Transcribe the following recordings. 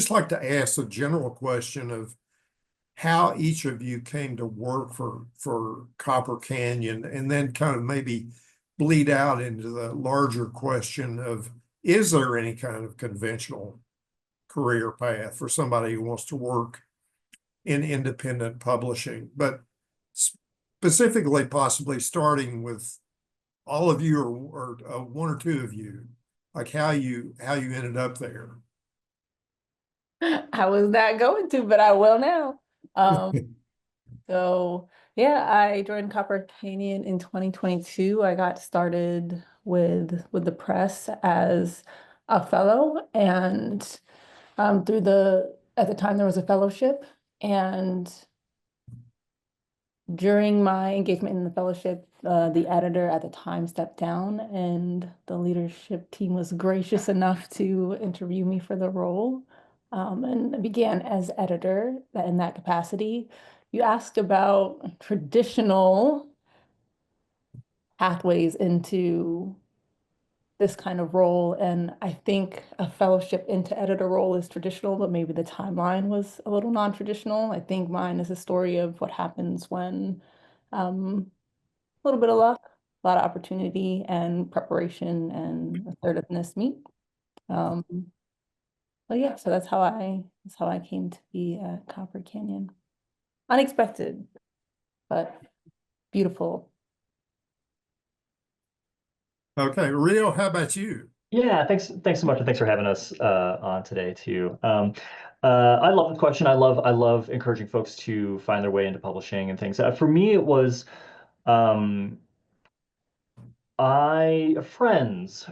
just like to ask a general question of how each of you came to work for Copper Canyon, and then kind of maybe bleed out into the larger question of, is there any kind of conventional career path for somebody who wants to work in independent publishing? But specifically, possibly starting with all of you, or one or two of you, like how you ended up there. I was not going to, but I will now. So yeah, I joined Copper Canyon in 2022. I got started with the press as a fellow, and through at the time there was a fellowship, and during my engagement in the fellowship, the editor at the time stepped down, and the leadership team was gracious enough to interview me for the role. And I began as editor in that capacity. You asked about traditional pathways into this kind of role, and I think a fellowship into editor role is traditional, but maybe the timeline was a little non-traditional. I think mine is a story of what happens when a little bit of luck, a lot of opportunity and preparation and assertiveness meet. Um, but yeah, so that's how I came to be at Copper Canyon. Unexpected, but beautiful. Okay, Ryo, how about you? Yeah, thanks so much, and thanks for having us on today too. I love the question. I love encouraging folks to find their way into publishing and things. For me, it was um, friends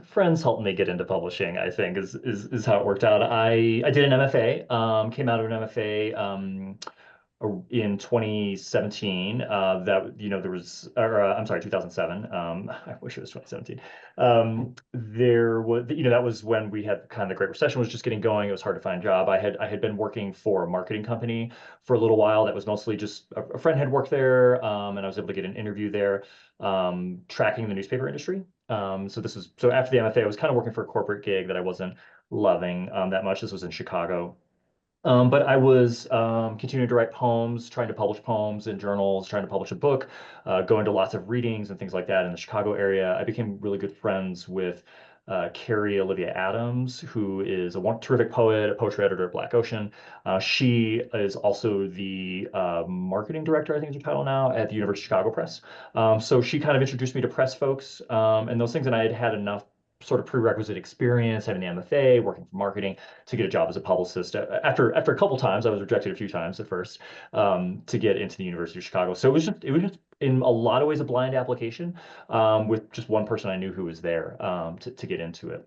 helped me get into publishing, I think is how it worked out. I did an MFA, came out of an MFA in 2017. That there was, or I'm sorry, 2007. I wish it was 2017. There was, that was when we had kind of the Great Recession was just getting going. It was hard to find a job. I had been working for a marketing company for a little while. That was mostly just a friend had worked there, and I was able to get an interview there, tracking the newspaper industry. So after the MFA, I was kind of working for a corporate gig that I wasn't loving that much. This was in Chicago. But I was continuing to write poems, trying to publish poems in journals, trying to publish a book, going to lots of readings and things like that in the Chicago area. I became really good friends with Carrie Olivia Adams, who is a terrific poet, a poetry editor at Black Ocean. She is also the marketing director, I think is her title now, at the University of Chicago Press. So she kind of introduced me to press folks and those things, and I had had enough sort of prerequisite experience, having the MFA, working for marketing, to get a job as a publicist. After a couple times, I was rejected a few times at first, to get into the University of Chicago. So it was just in a lot of ways a blind application, with just one person I knew who was there, to get into it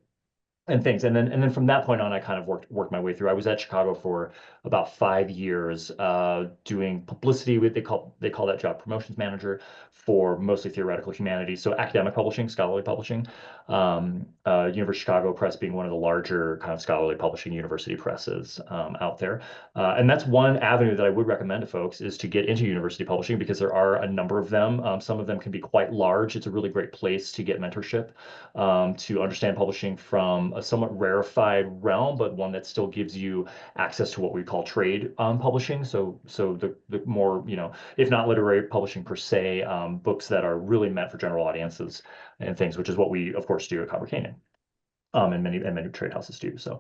and things. And then from that point on, I kind of worked my way through. I was at Chicago for about 5 years, doing publicity with they call that job promotions manager for mostly theoretical humanities, so academic publishing, scholarly publishing. University of Chicago Press being one of the larger kind of scholarly publishing university presses out there. And that's one avenue that I would recommend to folks, is to get into university publishing, because there are a number of them. Some of them can be quite large. It's a really great place to get mentorship, to understand publishing from a somewhat rarefied realm, but one that still gives you access to what we call trade publishing. So the more, if not literary publishing per se, books that are really meant for general audiences and things, which is what we, of course, do at Copper Canyon, and many trade houses do. So,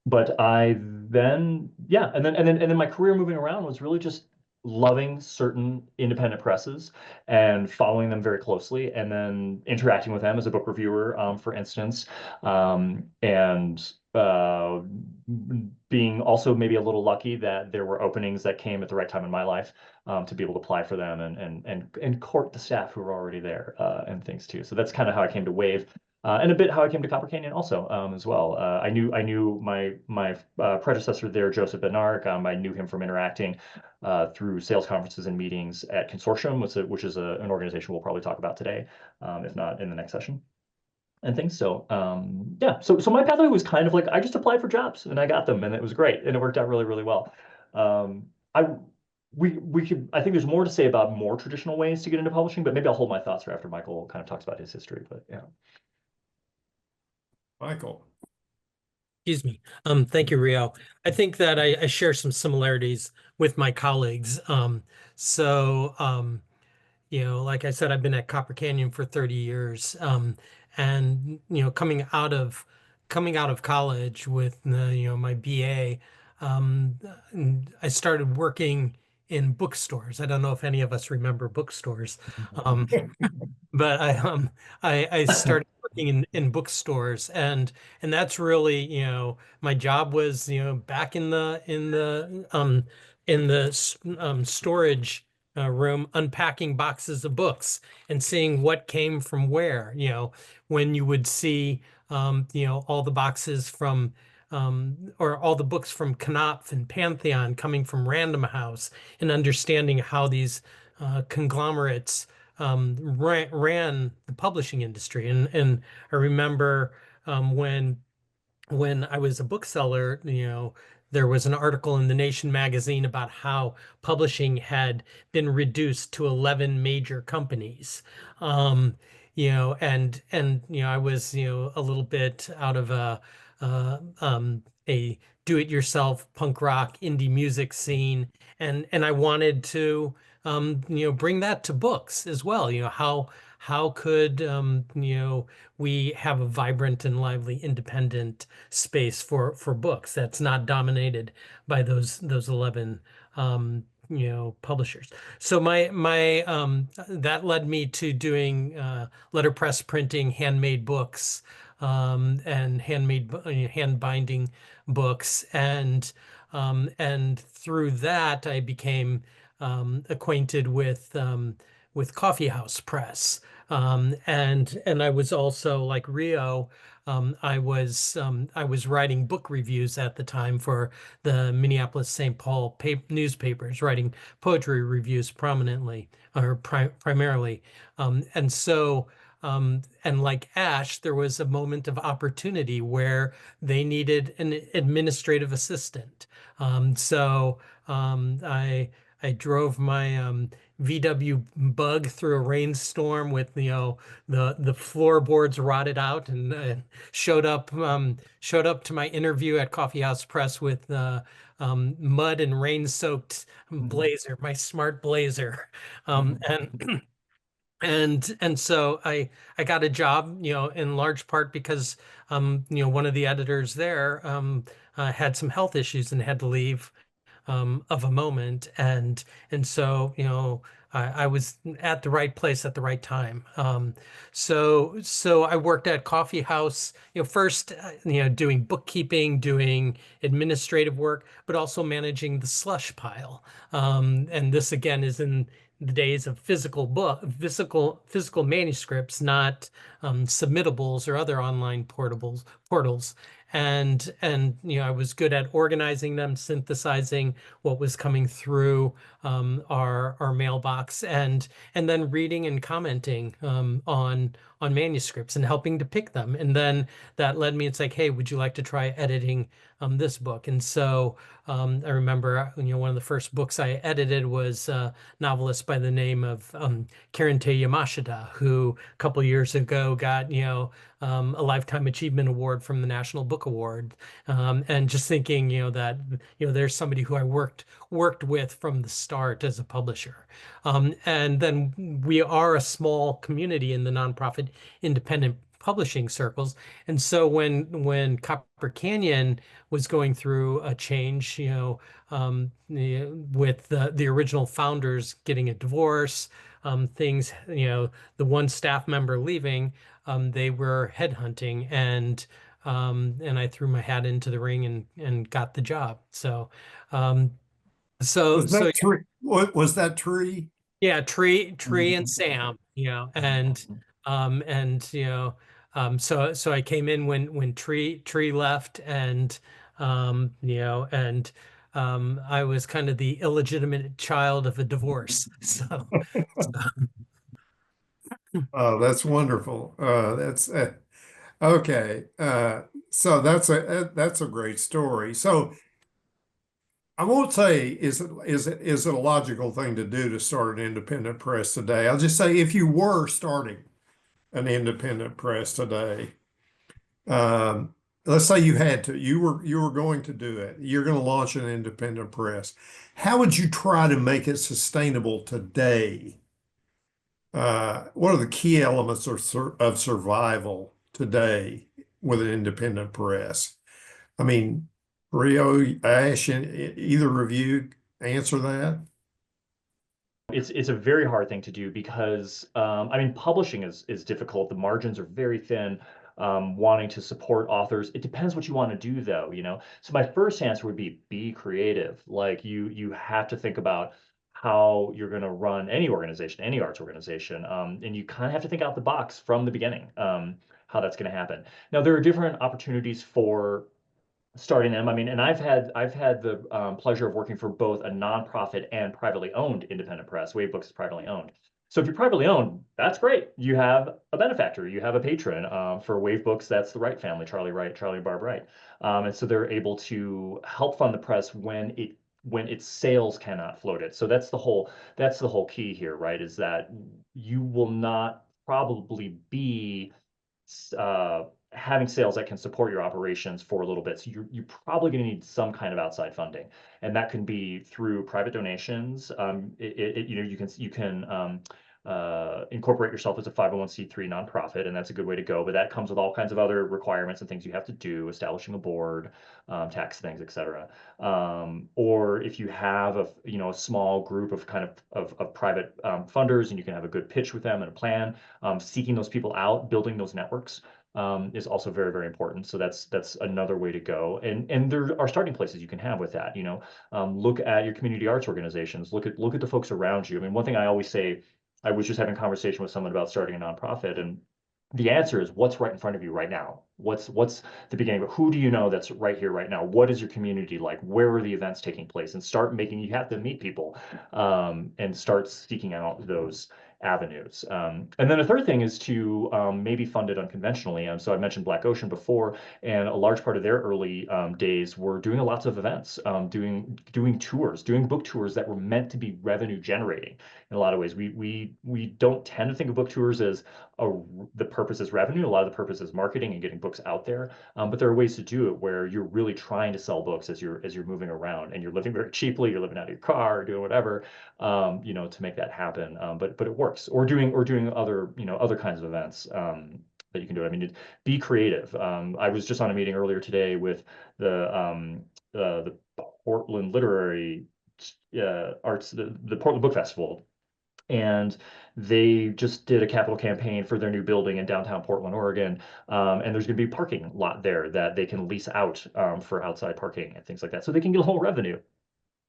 but I then, yeah, and then my career moving around was really just loving certain independent presses and following them very closely, and then interacting with them as a book reviewer, for instance, and being also maybe a little lucky that there were openings that came at the right time in my life, to be able to apply for them and court the staff who were already there, and things too. So that's kind of how I came to Wave. And a bit how I came to Copper Canyon also, as well. I knew my predecessor there, Joseph Bednark. I knew him from interacting through sales conferences and meetings at Consortium, which is an organization we'll probably talk about today, if not in the next session and things. So yeah, so my pathway was kind of like, I just applied for jobs and I got them, and it was great, and it worked out really, really well. I think there's more to say about more traditional ways to get into publishing, but maybe I'll hold my thoughts for after Michael kind of talks about his history. But yeah. Michael. Excuse me. Thank you, Rio. I think that I share some similarities with my colleagues. So, like I said, I've been at Copper Canyon for 30 years. And coming out of college with my BA, I started working in bookstores. I don't know if any of us remember bookstores. Um, but I started working in bookstores, and that's really, my job was, back in the storage room, unpacking boxes of books and seeing what came from where, when you would see all the boxes from or all the books from Knopf and Pantheon coming from Random House, and understanding how these conglomerates ran the publishing industry. And I remember when I was a bookseller, there was an article in the Nation magazine about how publishing had been reduced to 11 major companies. I was, a little bit out of a do-it-yourself punk rock indie music scene, and I wanted to bring that to books as well. How could we have a vibrant and lively independent space for books that's not dominated by those 11 publishers. So my that led me to doing letterpress printing, handmade books, and hand binding books, and through that I became acquainted with Coffee House Press. And I was also, like Rio, I was writing book reviews at the time for the Minneapolis St. Paul newspapers, writing poetry reviews prominently, or primarily. And like Ash, there was a moment of opportunity where they needed an administrative assistant. I drove my VW Bug through a rainstorm with the floorboards rotted out, and showed up to my interview at Coffee House Press with mud and rain soaked blazer, my smart blazer, and so I got a job, in large part because one of the editors there had some health issues and had to leave of a moment. And so, I was at the right place at the right time. So I worked at Coffee House, first, doing bookkeeping, doing administrative work, but also managing the slush pile. And this again is in the days of physical manuscripts, not submittables or other online portals. And I was good at organizing them, synthesizing what was coming through our mailbox, and then reading and commenting on manuscripts and helping to pick them. And then that led me, it's like, hey, would you like to try editing this book? And so I remember, one of the first books I edited was a novelist by the name of Karente Yamashita, who a couple years ago got, a Lifetime Achievement Award from the National Book Award. And just thinking, that, there's somebody who I worked with from the start as a publisher. And then we are a small community in the nonprofit independent publishing circles. And so when Copper Canyon was going through a change, with the original founders getting a divorce, things, the one staff member leaving, they were headhunting, and I threw my hat into the ring and got the job. So um, Was that tree? What was that tree? yeah, Tree and Sam, so I came in when Tree left, and I was kind of the illegitimate child of a divorce. So Oh, that's wonderful. That's okay. So that's a great story. So I won't say is it a logical thing to do to start an independent press today. I'll just say if you were starting an independent press today, um, let's say you had to, you were going to do it. You're going to launch an independent press. How would you try to make it sustainable today? What are the key elements of survival today with an independent press? I mean, Ryo, Ash, and either of you answer that? It's a very hard thing to do because I mean, publishing is difficult. The margins are very thin. Wanting to support authors, it depends what you want to do, though. So my first answer would be creative. Like you have to think about how you're going to run any organization, any arts organization, and you kind of have to think out the box from the beginning. How that's going to happen. Now, there are different opportunities for starting them. I mean, and I've had the pleasure of working for both a nonprofit and privately owned independent press. Wavebooks is privately owned. So if you're privately owned, that's great. You have a benefactor, you have a patron. For Wavebooks, that's the Wright family, Charlie and Barb Wright. And so they're able to help fund the press when its sales cannot float it. So that's the whole key here, right? Is that you will not probably be having sales that can support your operations for a little bit. So you're probably going to need some kind of outside funding, and that can be through private donations. You can incorporate yourself as a 501c3 nonprofit, and that's a good way to go. But that comes with all kinds of other requirements and things you have to do, establishing a board, tax things, etc. Or if you have a small group of of private funders, and you can have a good pitch with them and a plan, seeking those people out, building those networks. Is also very, very important. So that's another way to go. And there are starting places you can have with that. Look at your community arts organizations. Look at the folks around you. I mean, one thing I always say, I was just having a conversation with someone about starting a nonprofit, and the answer is what's right in front of you right now. What's the beginning of who do you know that's right here right now? What is your community like? Where are the events taking place? And you have to meet people, and start seeking out those avenues. And then the third thing is to maybe fund it unconventionally. So I mentioned Black Ocean before, and a large part of their early days were doing lots of events, doing tours, doing book tours that were meant to be revenue generating. In a lot of ways, we don't tend to think of book tours as the purpose is revenue. A lot of the purpose is marketing and getting books out there. But there are ways to do it where you're really trying to sell books as you're moving around, and you're living very cheaply. You're living out of your car, or doing whatever, to make that happen. But it works. Or doing other kinds of events that you can do. I mean, be creative. I was just on a meeting earlier today with the Portland Literary Arts, the Portland Book Festival. And they just did a capital campaign for their new building in downtown Portland, Oregon. And there's going to be a parking lot there that they can lease out for outside parking and things like that. So they can get a whole revenue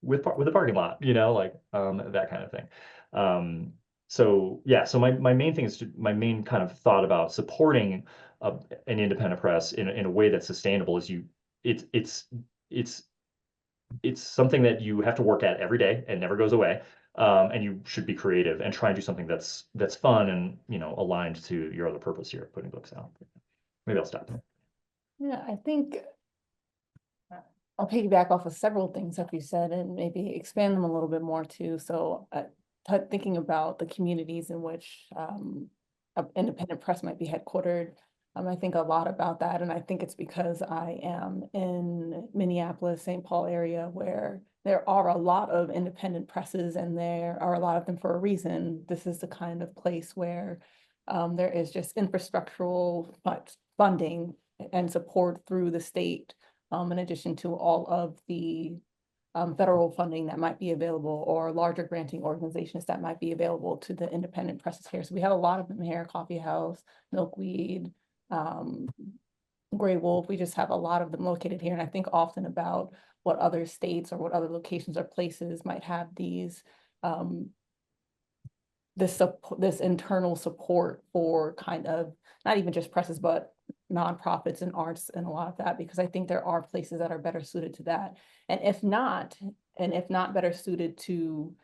with a parking lot, that kind of thing. So yeah, so my main thing is my main kind of thought about supporting an independent press in a way that's sustainable is it's something that you have to work at every day and never goes away. And you should be creative and try and do something that's fun and aligned to your other purpose here, putting books out. Maybe I'll stop there. Yeah, I think I'll piggyback off of several things that you said and maybe expand them a little bit more too. So thinking about the communities in which an independent press might be headquartered, I think a lot about that. And I think it's because I am in Minneapolis, St. Paul area, where there are a lot of independent presses, and there are a lot of them for a reason. This is the kind of place where there is just infrastructural funding and support through the state, in addition to all of the federal funding that might be available, or larger granting organizations that might be available to the independent presses here. So we have a lot of them here: Coffee House, Milkweed, Gray Wolf. We just have a lot of them located here. And I think often about what other states or what other locations or places might have these this internal support for kind of not even just presses, but nonprofits and arts and a lot of that, because I think there are places that are better suited to that. And if not better suited to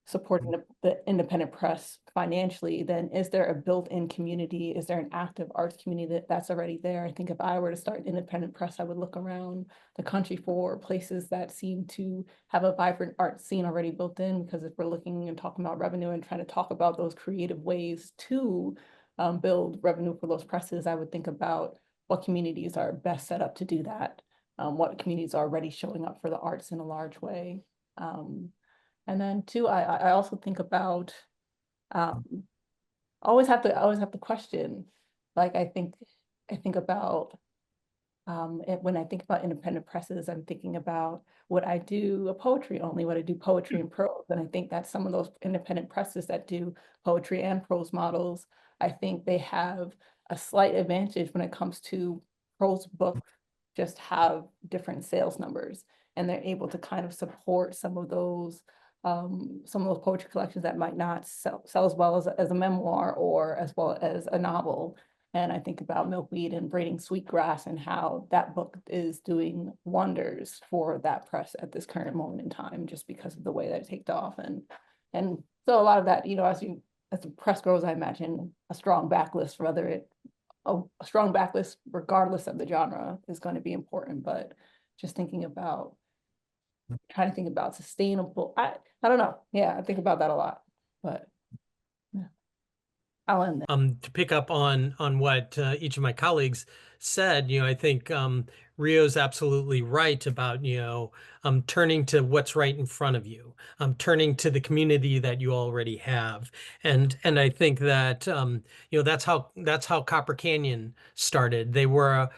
supporting the independent press financially, then is there a built-in community? Is there an active arts community that's already there? I think if I were to start an independent press, I would look around the country for places that seem to have a vibrant art scene already built in, because if we're looking and talking about revenue and trying to talk about those creative ways to build revenue for those presses, I would think about what communities are best set up to do that, what communities are already showing up for the arts in a large way. And then two, I also think about, always have to question, like I think about, when I think about independent presses, I'm thinking about, would I do a poetry only? Would I do poetry and prose? And I think that some of those independent presses that do poetry and prose models, I think they have a slight advantage when it comes to prose books, just have different sales numbers, and they're able to kind of support some of those poetry collections that might not sell as well as a memoir or as well as a novel. And I think about Milkweed and Braiding Sweetgrass and how that book is doing wonders for that press at this current moment in time, just because of the way that it takes off. And so a lot of that, as the press grows, I imagine a strong backlist, a strong backlist, regardless of the genre, is going to be important. But just trying to think about sustainable, I don't know. Yeah, I think about that a lot, but yeah. I'll end there. To pick up on what each of my colleagues said, I think Ryo's absolutely right about, turning to what's right in front of you, turning to the community that you already have. And I think that, that's how Copper Canyon started. They were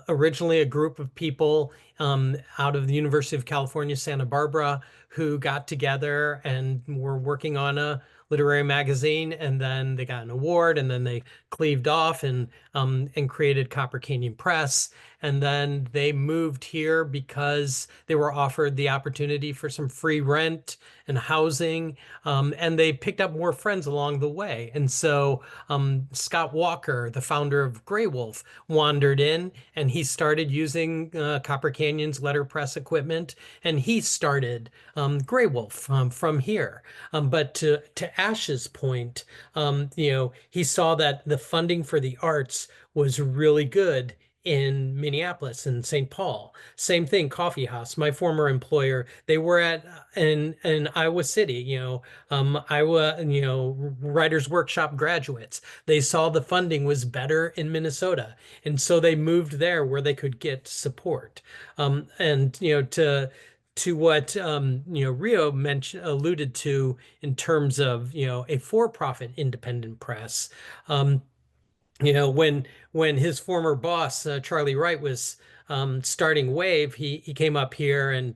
originally a group of people out of the University of California, Santa Barbara, who got together and were working on a literary magazine, and then they got an award, and then they cleaved off and created Copper Canyon Press. And then they moved here because they were offered the opportunity for some free rent and housing, and they picked up more friends along the way. And so Scott Walker, the founder of Grey Wolf, wandered in, and he started using Copper Canyon's letterpress equipment, and he started Grey Wolf from here. But to Ash's point, he saw that the funding for the arts was really good in Minneapolis and St. Paul. Same thing, Coffee House, my former employer, they were in Iowa City, Iowa, Writers Workshop graduates. They saw the funding was better in Minnesota, and so they moved there where they could get support. And to what Ryo alluded to in terms of a for-profit independent press. When his former boss Charlie Wright was starting Wave, he came up here, and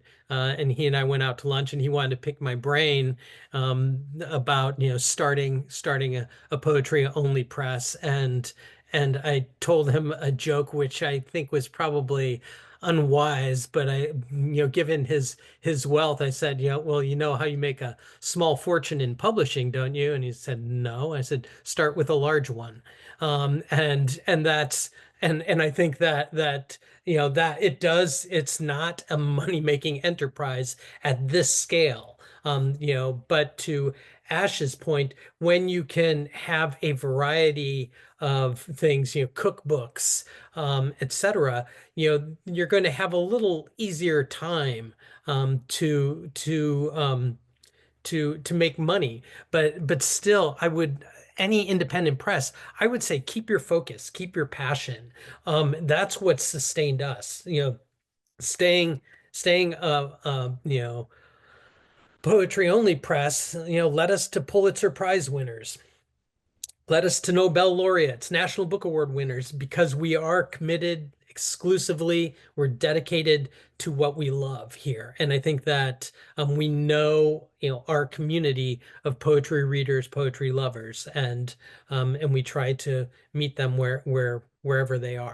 he and I went out to lunch, and he wanted to pick my brain about starting a poetry only press, and I told him a joke which I think was probably unwise, but given his wealth, I said, well, you know how you make a small fortune in publishing, don't you? And he said, no. I said, start with a large one. And that's, and I think that that it does, it's not a money-making enterprise at this scale. But to Ash's point, when you can have a variety of things, cookbooks, etc., you're going to have a little easier time to make money. But still, any independent press, I would say keep your focus, keep your passion. That's what sustained us. Staying poetry only press, led us to Pulitzer Prize winners, led us to Nobel laureates, National Book Award winners, because we are committed exclusively, we're dedicated to what we love here. And I think that we know, our community of poetry readers, poetry lovers, and we try to meet them wherever they are.